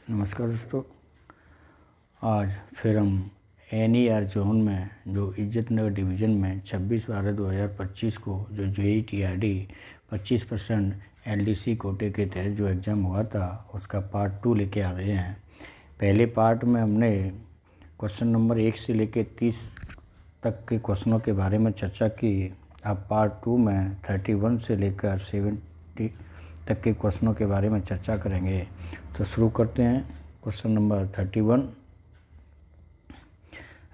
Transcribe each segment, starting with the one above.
नमस्कार दोस्तों। आज फिर हम NER जोन में जो इज्जतनगर डिवीज़न में 26/12/2025 को जो JEE-TRD 25% LDC कोटे के तहत जो एग्ज़ाम हुआ था उसका पार्ट 2 लेके आ रहे हैं। पहले पार्ट में हमने क्वेश्चन नंबर 1 से लेके 30 तक के क्वेश्चनों के बारे में चर्चा की। अब पार्ट 2 में 31 से लेकर 70 तक के क्वेश्चनों के बारे में चर्चा करेंगे। तो शुरू करते हैं। Question number 31,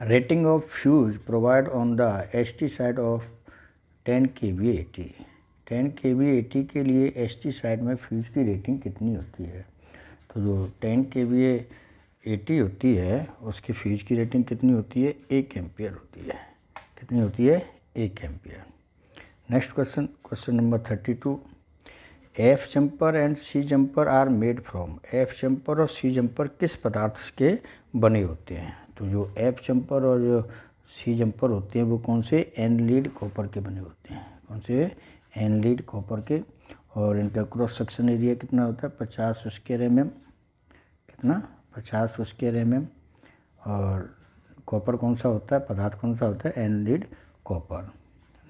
rating of fuse provide on the ST side of 10 kVA 80। 10 kVA 80 के लिए ST साइड में फ्यूज की रेटिंग कितनी होती है? तो जो 10 kVA 80 होती है उसकी फ्यूज की रेटिंग कितनी होती है? 1 एम्पियर होती है। कितनी होती है? 1 ampere. Next question, question number 32, F jumper and C jumper are made from. F jumper और C जंपर किस पदार्थ के बने होते हैं? तो जो F जंपर और जो C जंपर होते हैं वो कौन से? एनलीड कॉपर के बने होते हैं। कौन से? एनलीड कॉपर के। और इनका क्रॉस सेक्शन एरिया कितना होता है? 50 स्क्वायर mm। कितना? 50 स्क्वायर mm। और कॉपर कौन सा होता है? पदार्थ कौन सा होता है? Annealed copper.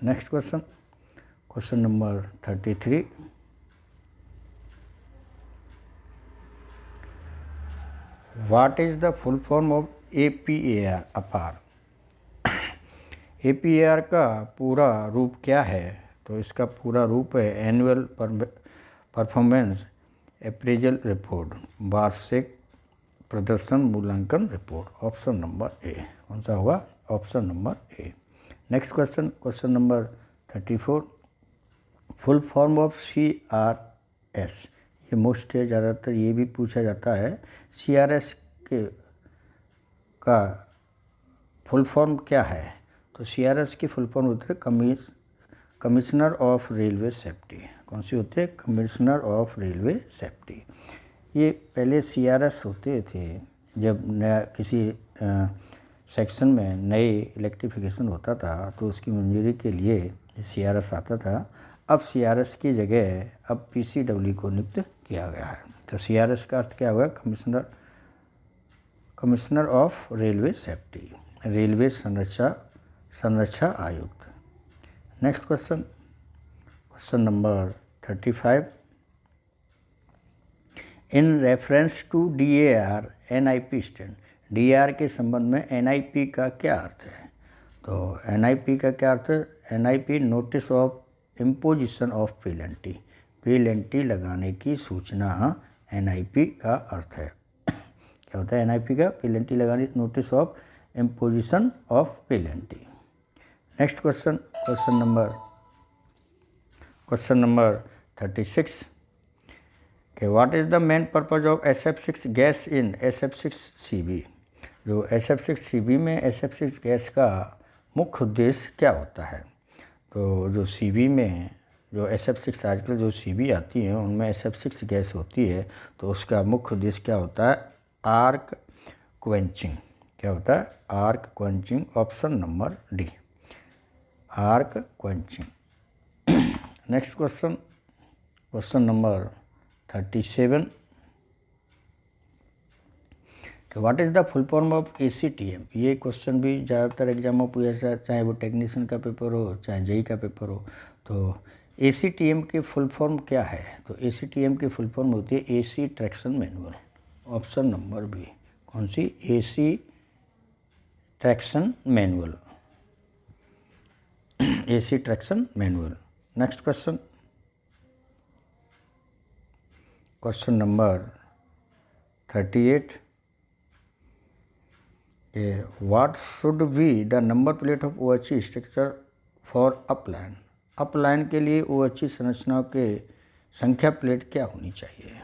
Next question, question number 33, What is the full form of APAR? अपार। APAR का पूरा रूप क्या है? तो इसका पूरा रूप है एनुअल परफॉर्मेंस अप्रेजल रिपोर्ट, वार्षिक प्रदर्शन मूल्यांकन रिपोर्ट। ऑप्शन नंबर ए। कौन सा होगा? Option number A. Next question, question number 34, full form of CRS। ये मोस्ट है, ज़्यादातर ये भी पूछा जाता है। CRS का फुल फॉर्म क्या है? तो CRS की फुल फॉर्म होती है कमिश्नर ऑफ रेलवे सेफ्टी। कौन सी होती है? Commissioner of railway safety. ये पहले CRS होते थे जब नया किसी सेक्शन में नए इलेक्ट्रिफिकेशन होता था तो उसकी मंजूरी के लिए CRS आता था। अब CRS की जगह अब PCW को नियुक्त किया गया है। तो CRS का अर्थ क्या हुआ? Commissioner of railway safety, railway संरक्षा आयुक्त। Next question, question number 35, in reference to DAR NIP stand. DAR के संबंध में NIP का क्या अर्थ है? तो NIP का क्या अर्थ है? NIP notice of imposition of penalty. Penalty लगाने की सूचना NIP का अर्थ है। क्या होता है NIP का? पेनल्टी लगाने, notice of imposition of penalty. Next question, question number 36, कि what is the main purpose of SF6 gas in SF6CB। जो SF6CB में SF6 गैस का मुख्य उद्देश्य क्या होता है? तो जो CB में जो SF6 आजकल जो CB आती हैं उनमें SF6 गैस होती है तो उसका मुख्य उद्देश्य क्या होता है? Arc quenching. क्या होता है? Arc quenching. Option number D, arc quenching. Next question, question number 37, what is the full form of ACTM। ये क्वेश्चन भी ज़्यादातर एग्जामों पूछा जाता है, चाहे वो टेक्नीशियन का पेपर हो चाहे JEE का पेपर हो। तो ACTM की फुल फॉर्म क्या है? तो ACTM की फुल फॉर्म होती है AC traction manual. Option number B. कौन सी? AC traction manual. AC traction manual. Next question, question number 38, what should be the number plate of OHE structure for upline. Upline के लिए OHE संरचनाओं के संख्या plate क्या होनी चाहिए?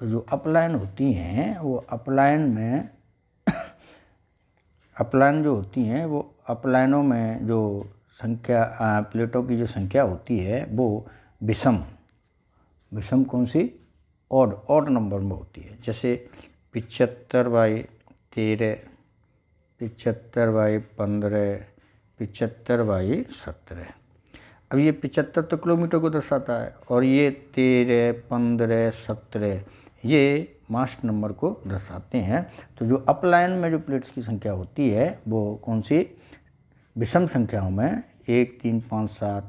तो जो अपलाइन होती हैं वो अपलाइन में अपलाइन जो होती हैं वो अपलाइनों में जो संख्या प्लेटों की जो संख्या होती है वो विषम कौन सी? ऑड नंबर में होती है। जैसे 75/13, 75/15, 75/17। अब ये 75 तो किलोमीटर को दर्शाता है और ये 13, 15, 17 ये मास्ट नंबर को दर्शाते हैं। तो जो अप लाइन में जो प्लेट्स की संख्या होती है वो कौन सी विषम संख्याओं में 1, 3, 5, 7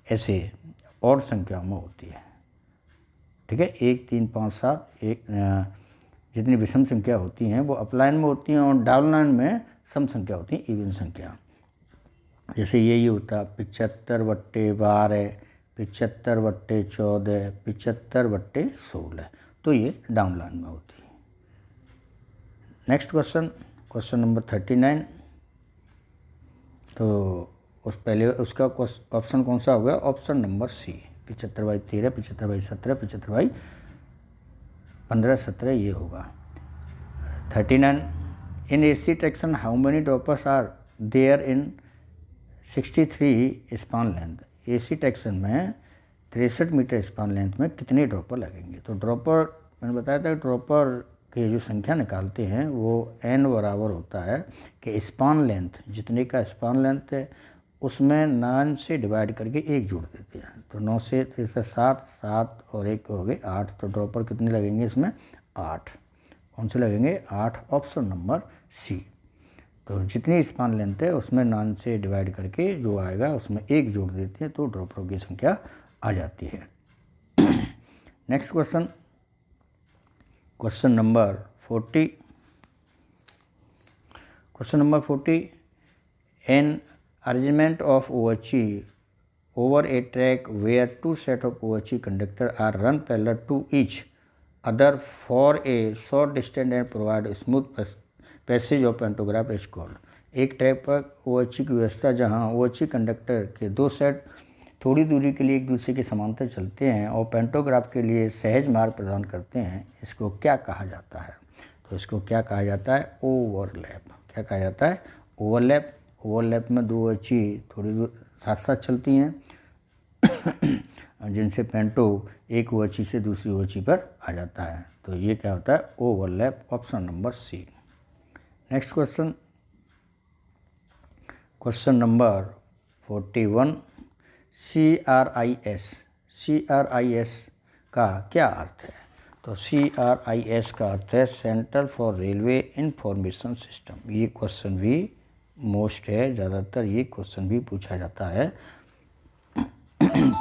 ऐसे और संख्याओं में होती है। ठीक है, 1, 3, 5, 7 एक जितनी विषम संख्या होती हैं वो अप लाइन में होती हैं और डाउन लाइन में सम संख्या होती है, इवन संख्या। जैसे ये होता है 75/12, 75/14, 75/16, तो ये डाउन लाइन में होती है। Next question number 39। तो उस पहले उसका ऑप्शन कौन सा हो गया? ऑप्शन नंबर सी, 75/13, 75/17, 75/15, 17 ये होगा। 39 in AC traction how many droppers are there in 63 span length? AC traction में 63 मीटर स्पान लेंथ में कितने ड्रॉपर लगेंगे? तो ड्रॉपर मैंने बताया था, ड्रॉपर की जो संख्या निकालते हैं वो n बराबर होता है कि स्पान लेंथ, जितने का स्पान लेंथ है उसमें 9 से डिवाइड करके 1 जोड़ देते हैं। तो 9 से 7, 7 और 1 हो गए 8। तो ड्रॉपर कितने लगेंगे इसमें? 8। कौन से लगेंगे? 8, ऑप्शन नंबर सी। तो जितनी स्पान लेंथ है उसमें 9 से डिवाइड करके जो आएगा उसमें 1 जोड़ देते हैं तो ड्रॉपरों की संख्या आ जाती है। Next question number 40। Question number 40 an arrangement of OHE over a track where 2 sets of OHE conductors are run parallel to each other for a short distance and provide smooth passage of pantograph is called। एक track पर OHE की व्यवस्था जहां OHE conductor के 2 set थोड़ी दूरी के लिए एक दूसरे के समांतर चलते हैं और पेंटोग्राफ के लिए सहज मार्ग प्रदान करते हैं, इसको क्या कहा जाता है? तो इसको क्या कहा जाता है? ओवरलैप। क्या कहा जाता है? ओवरलैप। ओवरलैप में 2 OHE थोड़ी दूर साथ साथ चलती हैं जिनसे पेंटो एक OHE से दूसरी OHE पर आ जाता है। तो ये क्या होता है? Overlap, option number C. Next question number 41 CRIS। CRIS का क्या अर्थ है? तो CRIS का अर्थ है centre for railway information system. ये क्वेश्चन भी मोस्ट है, ज़्यादातर ये क्वेश्चन भी पूछा जाता है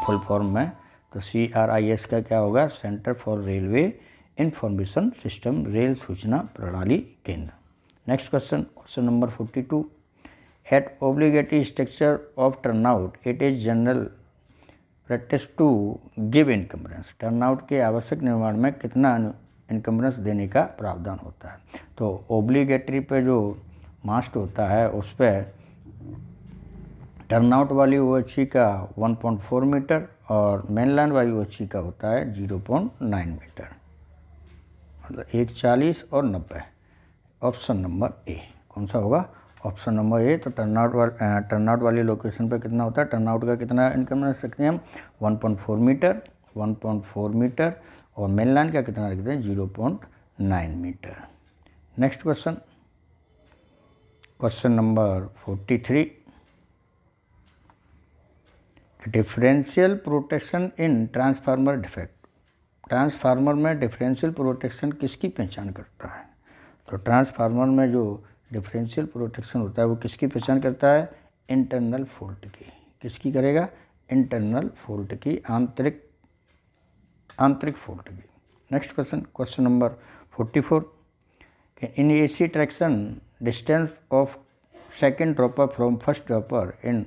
फुल फॉर्म में। तो CRIS का क्या होगा? Centre for railway information system, रेल सूचना प्रणाली केंद्र। Next question number 42 at obligatory structure of turnout it is general practice to give encumbrance. Turnout के आवश्यक निर्माण में कितना इनकम्बरेंस देने का प्रावधान होता है? तो ओब्लिगेटरी पे जो मास्ट होता है उस पर टर्नआउट वाली OHE का 1.4 मीटर और मेनलाइन वाली OHE का होता है 0.9 मीटर, मतलब 140 और 90। ऑप्शन नंबर ए कौन सा होगा? ऑप्शन नंबर ए। तो टर्नआउट वाली लोकेशन पर कितना होता है? टर्नआउट का कितना इनकम रख सकते हैं हम? 1.4 मीटर, 1.4 मीटर और मेनलाइन का कितना रखते हैं? 0.9 metre. Next question number 43 differential protection in transformer defect. Transformer में डिफरेंशियल प्रोटेक्शन किसकी पहचान करता है? तो ट्रांसफार्मर में जो डिफरेंशियल प्रोटेक्शन होता है वो किसकी पहचान करता है? इंटरनल फॉल्ट की। किसकी करेगा? इंटरनल फॉल्ट की, आंतरिक फॉल्ट की। Next question number 44 in AC traction distance of second dropper from first dropper in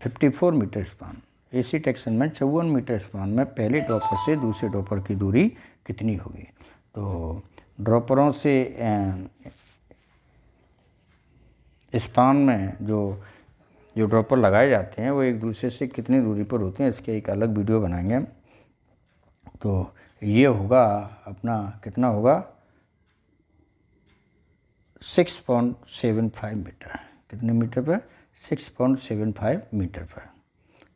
54 metre span. AC traction में 54 मीटर स्पान में पहले ड्रॉपर से दूसरे ड्रॉपर की दूरी कितनी होगी? तो ड्रॉपरों से स्पान में जो ड्रॉपर लगाए जाते हैं वो एक दूसरे से कितनी दूरी पर होते हैं, इसके एक अलग वीडियो बनाएंगे। तो ये होगा अपना कितना होगा? 6.75 मीटर। कितने मीटर पर? 6.75 मीटर पर।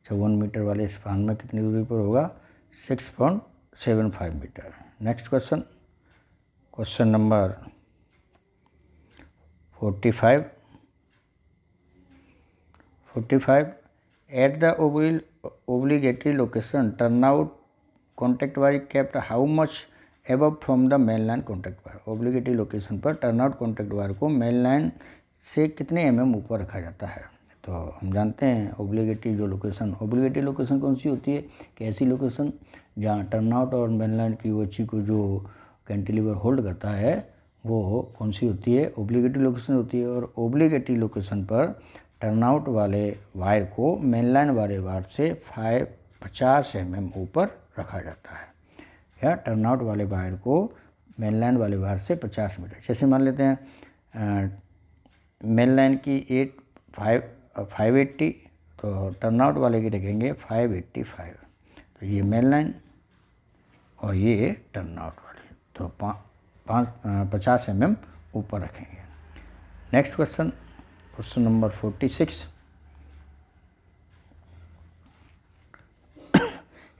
54 मीटर वाले स्पान में कितनी दूरी पर होगा? 6.75 metre. Next question number 45 at the obligatory location turnout contact wire kept how much above from the main line contact wire. Obligatory location पर टर्नआउट कॉन्टैक्ट वायर को मेन लाइन से कितने ऊपर रखा जाता है। तो हम जानते हैं ऑब्लिगेटरी लोकेशन कौन सी होती है कि ऐसी लोकेशन जहाँ टर्नआउट और मेन लाइन की OHE को जो कैंटिलीवर होल्ड करता है वो कौन सी होती है, ऑब्लिगेटरी लोकेशन होती है। और ऑब्लिगेटरी लोकेशन पर टर्नआउट वाले वायर को मेन लाइन वाले वायर से 50 ऊपर रखा जाता है, या टर्नआउट वाले वायर को मेन लाइन वाले वायर से 50 मीटर। जैसे मान लेते हैं मेन लाइन की 580, तो टर्नआउट वाले की रखेंगे 585। तो ये मेन लाइन और ये टर्नआउट वाले, तो 50 ऊपर रखेंगे। Next question number 46।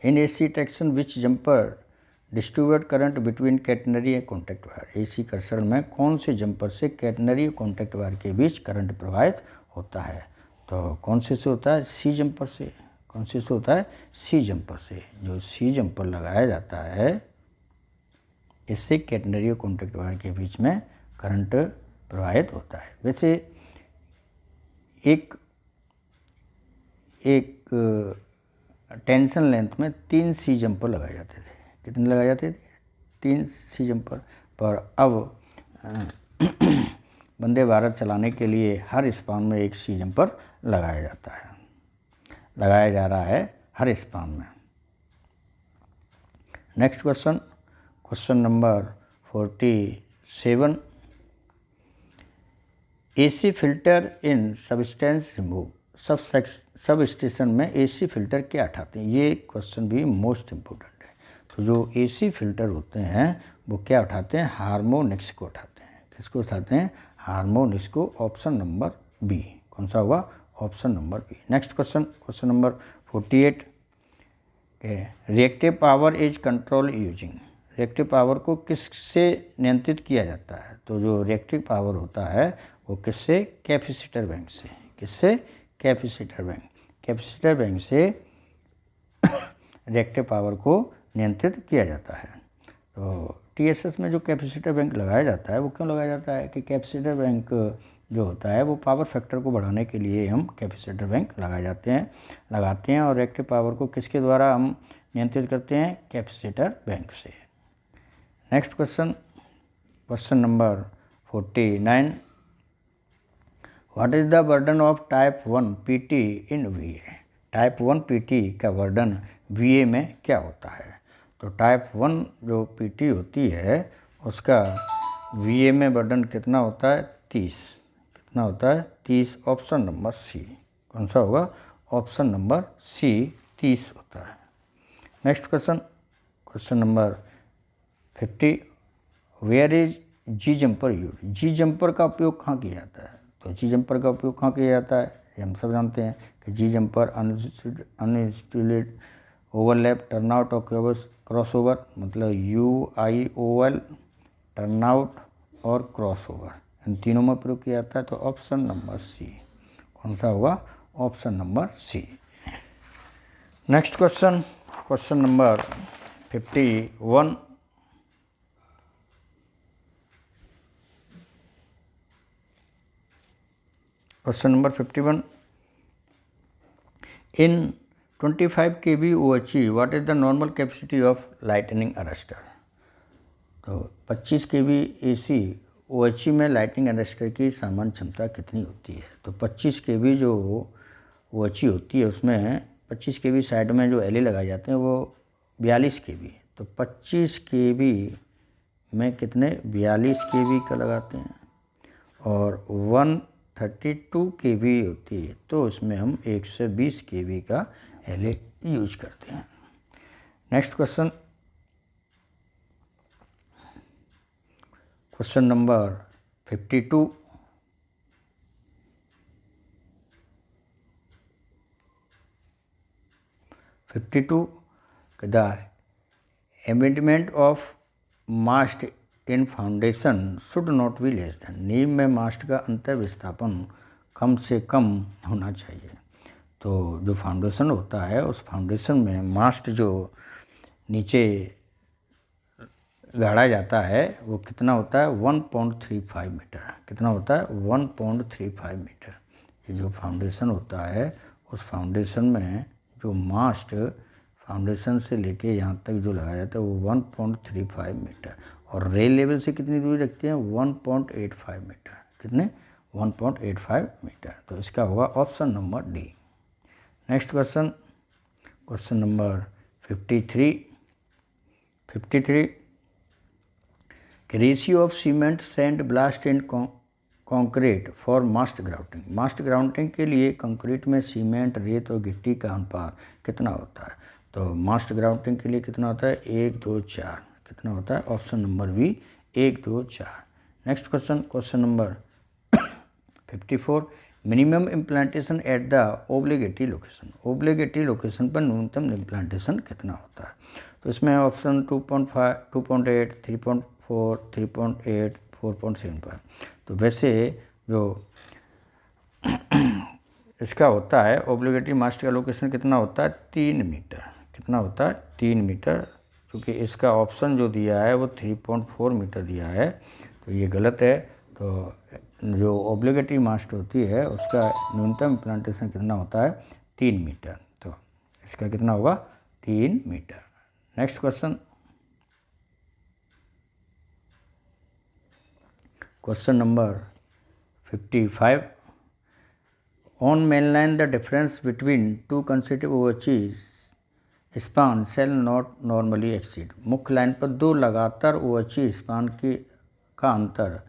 In AC traction which jumper distribute current between catenary and contact wire. AC कर्षण में कौन से जंपर से कैटनरी और कॉन्टैक्ट वायर के बीच करंट प्रवाहित होता है। तो कौन से होता है, C जंपर से। कौन से होता है, C जंपर से। जो C जंपर लगाया जाता है इससे कैटनरी और कॉन्टैक्ट वायर के बीच में करंट प्रवाहित होता है। वैसे एक टेंशन लेंथ में 3 C जंपर लगाए जाते थे। कितने लगाए जाते थे, 3 C जंपर। पर अब वंदे भारत चलाने के लिए हर स्पान में 1 C जंपर लगाया जा रहा है हर स्पान में। Next question number 47। AC filter in substance remove. Sub station में AC फिल्टर क्या हटाते हैं। ये क्वेश्चन भी मोस्ट इम्पोर्टेंट है। तो जो AC फिल्टर होते हैं वो क्या उठाते हैं, हार्मोनिक्स को उठाते हैं। किसको उठाते हैं, हार्मोनिक्स को। Option number B. कौन सा होगा, option number B. Next question number 48। Reactive power is control using. Reactive power को किससे नियंत्रित किया जाता है। तो जो रिएक्टिव पावर होता है वो किससे, कैपेसिटर बैंक से। किससे, कैपेसिटर बैंक से रिएक्टिव पावर को नियंत्रित किया जाता है। तो TSS में जो कैपेसिटर बैंक लगाया जाता है वो क्यों लगाया जाता है कि कैपेसिटर बैंक जो होता है वो पावर फैक्टर को बढ़ाने के लिए हम कैपेसिटर बैंक लगाते हैं। और रिएक्टिव पावर को किसके द्वारा हम नियंत्रित करते हैं, कैपेसिटर बैंक से। Next question number 49। What is the burden of type 1 PT in VA। Type 1 PT का बर्डन VA में क्या होता है। तो टाइप 1 जो PT होती है उसका VA में बर्डन कितना होता है, 30। कितना होता है, 30। Option number C। कौन सा होगा, ऑप्शन नंबर C, 30 होता है। Next question number 50। Where is G jumper use. G jumper का उपयोग कहाँ किया जाता है। तो G जंपर का उपयोग कहाँ किया जाता है, ये हम सब जानते हैं कि G जंपर अनइंस्टूलेड ओवरलैप, टर्नआउट और क्रॉसओवर, मतलब UIOL, टर्नआउट और क्रॉसओवर, इन तीनों में प्रयोग किया जाता है। तो ऑप्शन नंबर C। कौन सा होगा, option number C। Next question number 51। Question number 51। In 25 kV OHE what is the normal capacity of lightning arrester. तो 25 kV AC OHE में लाइटनिंग अरेस्टर की सामान्य क्षमता कितनी होती है। तो 25 kV जो OHE होती है उसमें 25 kV साइड में जो LE लगाए जाते हैं वो 42 kV। तो 25 kV में कितने, 42 kV का लगाते हैं। और 132 kV होती है तो उसमें हम 120 kV का LE यूज करते हैं। Next question number 52। The amendment of mast in foundation should not be less than. नींव में मास्ट का अंतर विस्थापन कम से कम होना चाहिए। तो जो फाउंडेशन होता है उस फाउंडेशन में मास्ट जो नीचे गाढ़ा जाता है वो कितना होता है 1.35 मीटर। कितना होता है 1.35 मीटर। ये जो फाउंडेशन होता है उस फाउंडेशन में जो मास्ट फाउंडेशन से लेके यहाँ तक जो लगाया जाता है वो 1.35 मीटर और रेल लेवल से कितनी दूरी रखते हैं 1.85 मीटर। कितने 1.85 मीटर। तो इसका होगा option number D. Next question, question number 53 कि ratio of cement sand ballast and concrete for mast grouting. Mast grouting के लिए कंक्रीट में सीमेंट, रेत और गिट्टी का अनुपात कितना होता है। तो मास्ट ग्राउटिंग के लिए कितना होता है 1 2 4। कितना होता है option number B 1 2 4। Next question, question number 54 minimum implantation at the obligatory location. Obligatory location पर न्यूनतम इम्प्लांटेशन कितना होता है। तो इसमें ऑप्शन 2.5 2.8 3.4 3.8 4.75। तो वैसे जो इसका होता है ओब्लिगेटरी मास्ट का लोकेशन कितना होता है 3 मीटर। कितना होता है 3 मीटर, क्योंकि इसका ऑप्शन जो दिया है वो 3.4 मीटर दिया है तो ये गलत है। तो जो ओब्लिगेटरी मास्ट होती है उसका न्यूनतम प्लांटेशन कितना होता है 3 मीटर। तो इसका कितना होगा 3 metre. Next question, question number 55 on mainline the difference between two consecutive OHEs span shall not normally exceed. मुख्य लाइन पर दो लगातार ओवरची स्पान का अंतर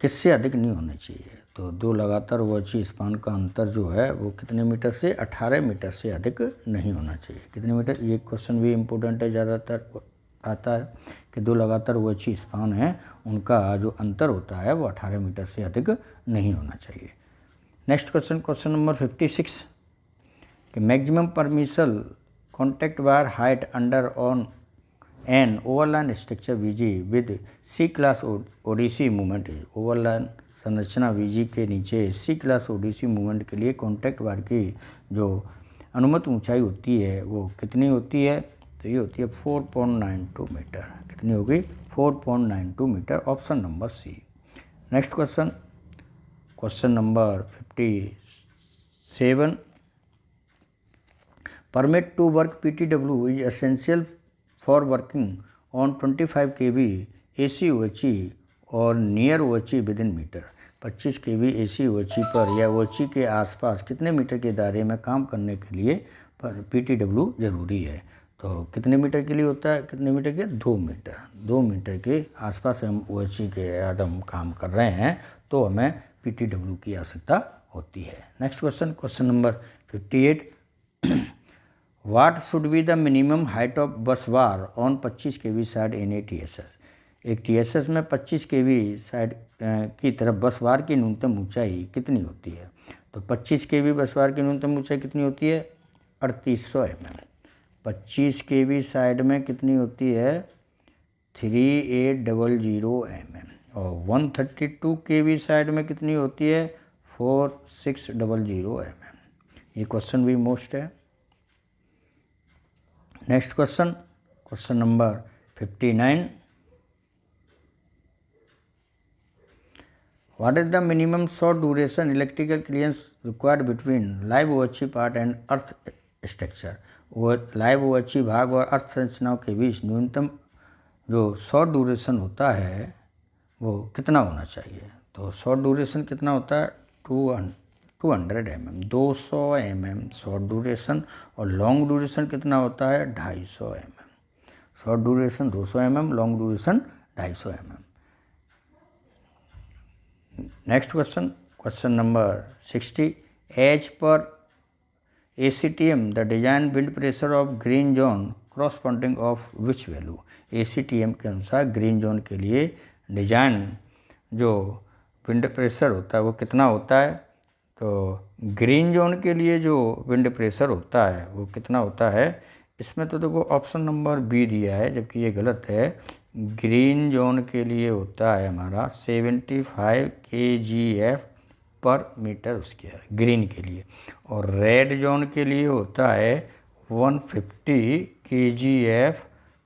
किससे अधिक नहीं होना चाहिए। तो दो लगातार ओवरची स्पान का अंतर जो है वो कितने मीटर से 18 मीटर से अधिक नहीं होना चाहिए। कितने मीटर, ये क्वेश्चन भी इम्पोर्टेंट है, ज़्यादातर आता है कि दो लगातार ओवरची स्पान हैं उनका जो अंतर होता है वो 18 मीटर से अधिक नहीं होना चाहिए। नेक्स्ट क्वेश्चन, क्वेश्चन नंबर 56 कि maximum permissible contact wire height under on an overline structure VG with C class ODC movement. Overline संरचना वीजी के नीचे सी क्लास ओडीसी मूवमेंट के लिए कॉन्टैक्ट वायर की जो अनुमत ऊंचाई होती है वो कितनी होती है। तो ये होती है 4.92 मीटर। कितनी होगी 4.92 metre. Option number C. Next question, question number 57 permit to work PTW is essential for working on 25 kV AC OHE और near OHE within metre. 25 kV AC OHE पर या OHE के आसपास कितने मीटर के दायरे में काम करने के लिए PTW जरूरी है। तो कितने मीटर के लिए होता है, कितने मीटर के 2 मीटर। 2 मीटर के आसपास हम OHE के हम काम कर रहे हैं तो हमें PTW की आवश्यकता होती है। Next question, question number 58 what should be the minimum height of bus bar on 25 kV side in a TSS। एक TSS में 25 kV साइड की तरफ बस बार की न्यूनतम ऊंचाई कितनी होती है। तो 25 kV बस बार की न्यूनतम ऊंचाई कितनी होती है 3800 mm। 25 kV साइड में कितनी होती है 3800 mm और 132 kV साइड में कितनी होती है 4600 mm। ये क्वेश्चन भी मोस्ट है। Next question, question number 59 what is the minimum short duration electrical clearance required between live OHE part and earth structure. वो लाइव OHE भाग और अर्थ संरचनाओं के बीच न्यूनतम जो शॉर्ट ड्यूरेशन होता है वो कितना होना चाहिए। तो शॉर्ट ड्यूरेशन कितना होता है 200 mm 200 mm शॉर्ट ड्यूरेशन और लॉन्ग ड्यूरेशन कितना होता है 250 mm। Short duration 200 mm, long duration 250 mm। Next question, question number 60 as per ACTM the design wind pressure of green zone corresponding of which value. ACTM के अनुसार green zone के लिए design जो wind pressure होता है वो कितना होता है। तो ग्रीन जोन के लिए जो विंड प्रेशर होता है वो कितना होता है। इसमें तो देखो ऑप्शन नंबर बी दिया है जबकि ये गलत है। ग्रीन जोन के लिए होता है हमारा 75 kgf पर मीटर स्क्वायर ग्रीन के लिए और रेड जोन के लिए होता है 150 kgf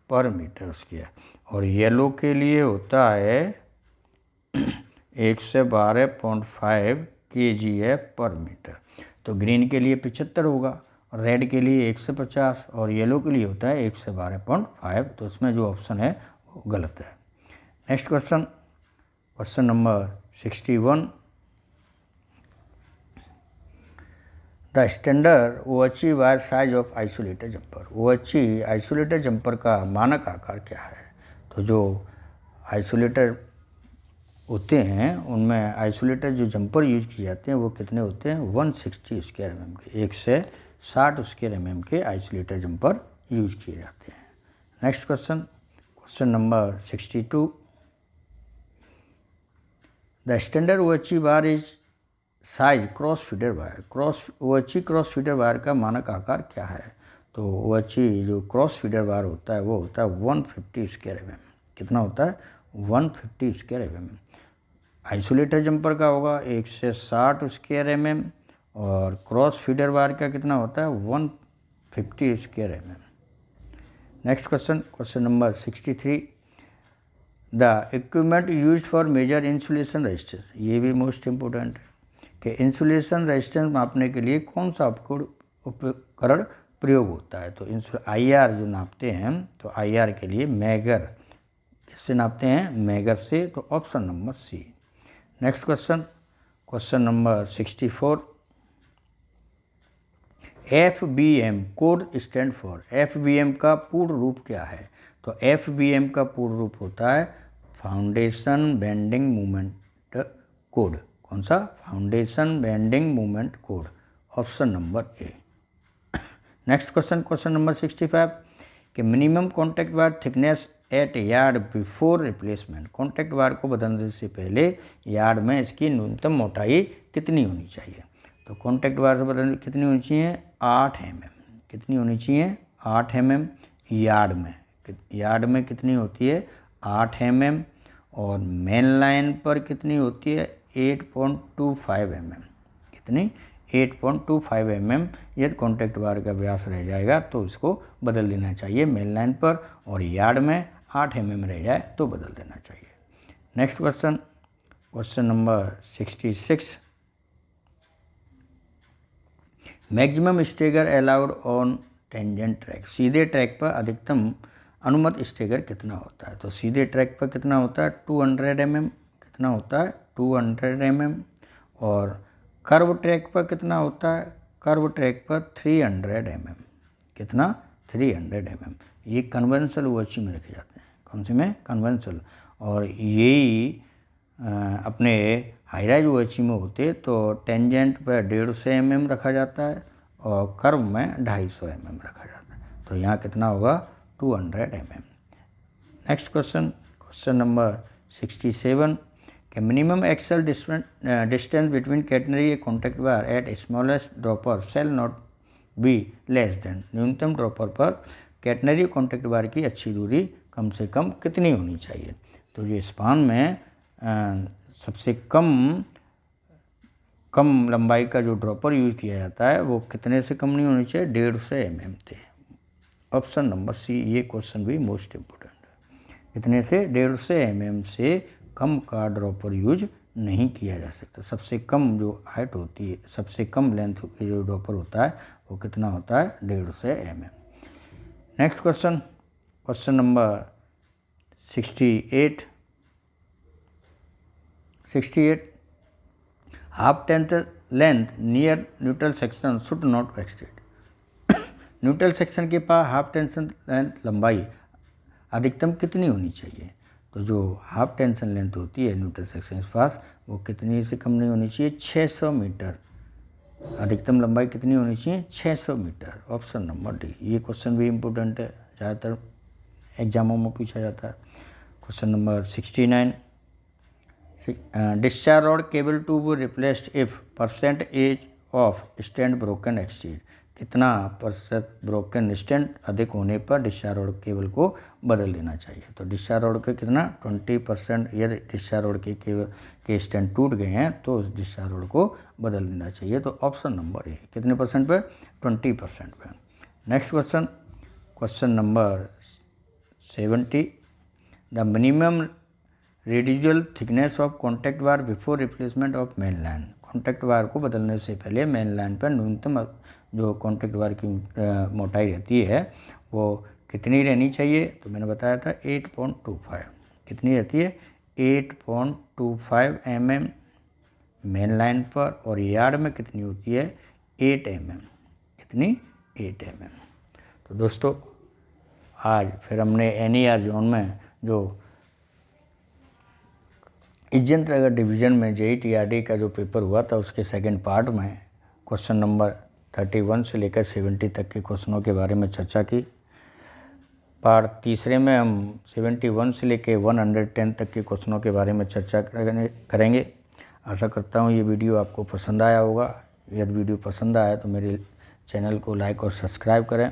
पर मीटर स्क्वायर और येलो के लिए होता है 112.5 kgf/मीटर। तो ग्रीन के लिए 75 होगा, और रेड के लिए 150, और येलो के लिए होता है 112.5। तो इसमें जो ऑप्शन है वो गलत है। Next question, question number 61। The standard OHE wire size of isolated jumper. OHE isolated jumper का मानक आकार क्या है? तो जो आइसोलेटर होते हैं उनमें आइसोलेटर जो जंपर यूज किए जाते हैं वो कितने होते हैं? 160 स्क्वायर mm के, 160 स्क्वायर mm के आइसोलेटर जंपर यूज किए जाते हैं। Next question, question number 62। The standard OHE wire is size cross feeder wire. OHE cross feeder wire का मानक आकार क्या है? तो OHE जो क्रॉस फीडर वायर होता है वो होता है 150 स्क्वायर mm। कितना होता है? 150 स्क्वायर mm। आइसोलेटर जंपर का होगा 160 स्क्वायर mm, और क्रॉस फीडर वायर का कितना होता है? 150 square mm। Next question, question number 63। The equipment use for measure insulation resistance. ये भी मोस्ट इम्पोर्टेंट है कि इंसुलेशन रेजिस्टेंस मापने के लिए कौन सा उपकरण प्रयोग होता है? तो IR जो नापते हैं, तो IR के लिए मैगर, किससे नापते हैं? मैगर से। तो option number C. Next question, question number 64। FBM code stand for. FBM का पूर्ण रूप क्या है? तो FBM का पूर्ण रूप होता है फाउंडेशन बेंडिंग मूवमेंट कोड। कौन सा? Foundation bending movement code. Option number A. Next question, question number 65 कि minimum contact wire thickness at yard before replacement. Contact wire को बदलने से पहले यार्ड में इसकी न्यूनतम मोटाई कितनी होनी चाहिए? तो कॉन्टैक्ट वायर से बदलने कितनी होनी चाहिए? 8 mm। कितनी होनी चाहिए? 8 mm। यार्ड में कितनी होती है? 8 mm। और मेन लाइन पर कितनी होती है? 8.25 mm। कितनी? 8.25 mm। यदि कॉन्टैक्ट वायर का व्यास रह जाएगा तो इसको बदल देना चाहिए मेन लाइन पर, और यार्ड में 8 mm रह जाए तो बदल देना चाहिए। Next question, question number 66। Maximum stagger allowed on tangent track. सीधे ट्रैक पर अधिकतम अनुमत स्टेगर कितना होता है? तो सीधे ट्रैक पर कितना होता है? 200 mm। कितना होता है? 200 mm। और कर्व ट्रैक पर कितना होता है? कर्व ट्रैक पर 300 mm। कितना? 300 mm। ये कन्वेंशनल OHE में रखे जाते हैं। कौन से में? कन्वेंशनल। और यही अपने हाई राइज OHE में होते तो टेंजेंट पर 150 mm रखा जाता है, और कर्व में 250 mm रखा जाता है। तो यहाँ कितना होगा? 200 mm। Next question, question number 67 कि minimum axle distance between catenary contact wire at smallest dropper shall not be less than. न्यूनतम ड्रॉपर पर कैटनरी कॉन्टैक्ट वायर की अच्छी दूरी कम से कम कितनी होनी चाहिए? तो ये स्पान में सबसे कम लंबाई का जो ड्रॉपर यूज किया जाता है वो कितने से कम नहीं होनी चाहिए? 150 mm थे। Option number C. ये क्वेश्चन भी मोस्ट इम्पोर्टेंट है। कितने से? 150 mm से कम का ड्रॉपर यूज नहीं किया जा सकता। सबसे कम जो हाइट होती है, सबसे कम लेंथ की जो ड्रॉपर होता है वो कितना होता है? 150 mm। Next question, question number 68। Half tenth length near neutral section should not एक्सटेड। Neutral section के पास हाफ टेंशन लेंथ लंबाई अधिकतम कितनी होनी चाहिए? तो जो हाफ टेंशन लेंथ होती है न्यूट्रल सेक्शन के पास वो कितनी से कम नहीं होनी चाहिए? 600 मीटर। अधिकतम लंबाई कितनी होनी चाहिए? 600 मीटर। Option number D. ये क्वेश्चन भी इम्पोर्टेंट है, ज़्यादातर एग्जामों में पूछा जाता है। Question number 69। Discharge rod cable to be replaced if % of strand broken exceed. कितना % ब्रोकन स्टैंड अधिक होने पर डिस्चार्ज रॉड केबल को बदल देना चाहिए? तो डिस्चार्ज रॉड के कितना? 20%। यदि डिस्चार्ज रॉड के केबल के स्टैंड टूट गए हैं तो उस डिस्चार्ज रॉड को बदल देना चाहिए। तो ऑप्शन नंबर ए। कितने % पे? 20% पे। Next question, question number 70। The minimum residual thickness of contact wire before replacement of main line. Contact wire को बदलने से पहले मेन लाइन पर न्यूनतम जो कॉन्टैक्ट वायर की मोटाई रहती है वो कितनी रहनी चाहिए? तो मैंने बताया था 8.25। कितनी रहती है? 8.25 mm मेन लाइन पर, और यार्ड में कितनी होती है? 8 mm। कितनी? 8 mm। तो दोस्तों आज फिर हमने NER जोन में जो इज्जत नगर डिवीज़न में JEE-TRD का जो पेपर हुआ था उसके सेकंड पार्ट में क्वेश्चन नंबर 31 से लेकर 70 तक के क्वेश्चनों के बारे में चर्चा की। पार्ट तीसरे में हम 71 से लेकर 110 तक के क्वेश्चनों के बारे में चर्चा करेंगे। आशा करता हूँ ये वीडियो आपको पसंद आया होगा। यदि वीडियो पसंद आया तो मेरे चैनल को लाइक और सब्सक्राइब करें।